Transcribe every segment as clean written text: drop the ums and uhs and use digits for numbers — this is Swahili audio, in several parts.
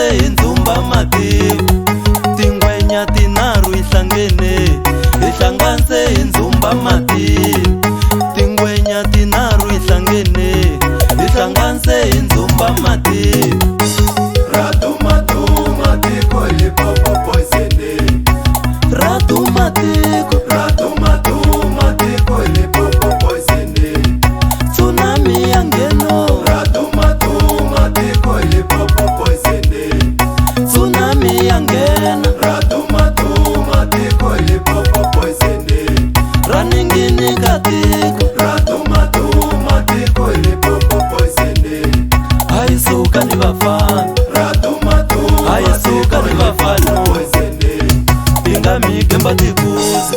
hlanganse indzumba matiko. Tingwenya tinharhu ihlangene, ihlanganse indzumba matiko. Tingwenya tinharhu ihlangene, ihlanganse indzumba matiko. Raduma tiko Limpopo poisene. Raduma tiko Limpopo poisene. Tsunami ya ngeno. Raduma tiko Limpopo poisene. Tsunami ya ngena. Raduma tiko Limpopo poisene. Raningini katiko. Raduma tiko Limpopo poisene. Haisuka ni vafana. Raduma Haisuka ni vafana. poisene. Ingami kemba tikuze.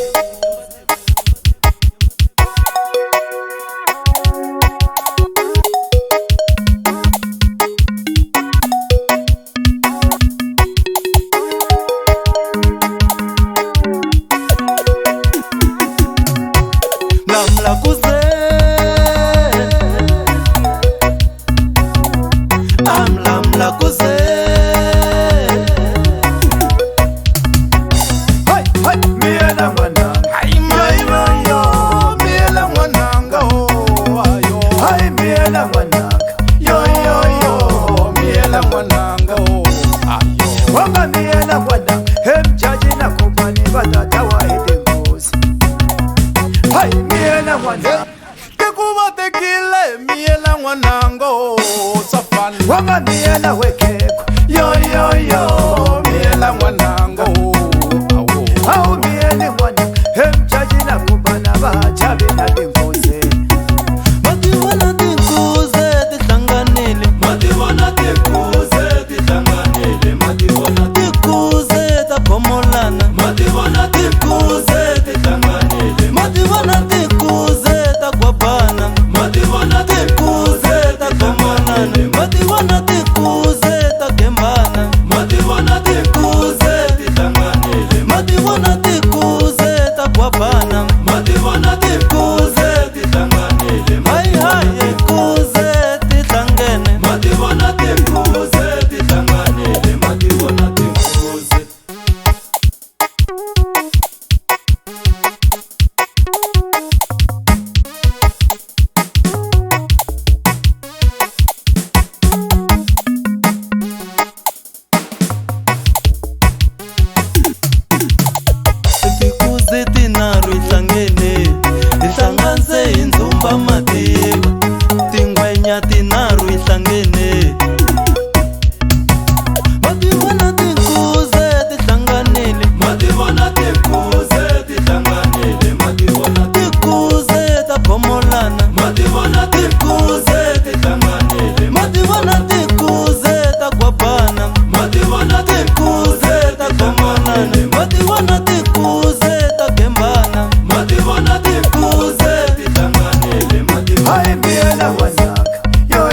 Namla kuze. Amla kuze. Miela mwananga, miela mwananga, hai miela mwananga, miela mwananga, wanga miela mwananga, hemjaji na kumani batata wa edengozi, hai miela mwananga, kekuwa tekile miela mwananga, safani, wanga miela wekeko, miela mwananga, au miele mwana hemchaji na kubana bachabe na dengoze. Madiwana tikuze tihlanganile. Madiwana tikuze tihlanganile. Madiwana Tikuze takomolana. Madiwana tikuze tihlanganile. Madiwana tikuze takwabana. Madiwana Tikuze takomonana. Madiwana tikuze takembana. Madiwana tikuze tihlanganile. Madiwana tikuze takwabana. Madiwana tikuze tihlanganile. Hai tikuze tihlangene. Madiwana tikuze tihlanganile. Madiwana tikuze. Tikuze tinharhu ihlangene, ihlanganse indzumba matiko. Tingwenya tinharhu ihlangene. Madiwana tikuze tihlanganile. Madiwana tikuze tihlanganile. Madiwana Tikuze takomolana. Madiwana tikuze tihlanganile. Madiwana tikuze takwabana. Madiwana Tikuze takomonana. Madiwana tikuze takembana. Madiwana tikuze tihlanganile. Madiwana Hai miela mwananga. yo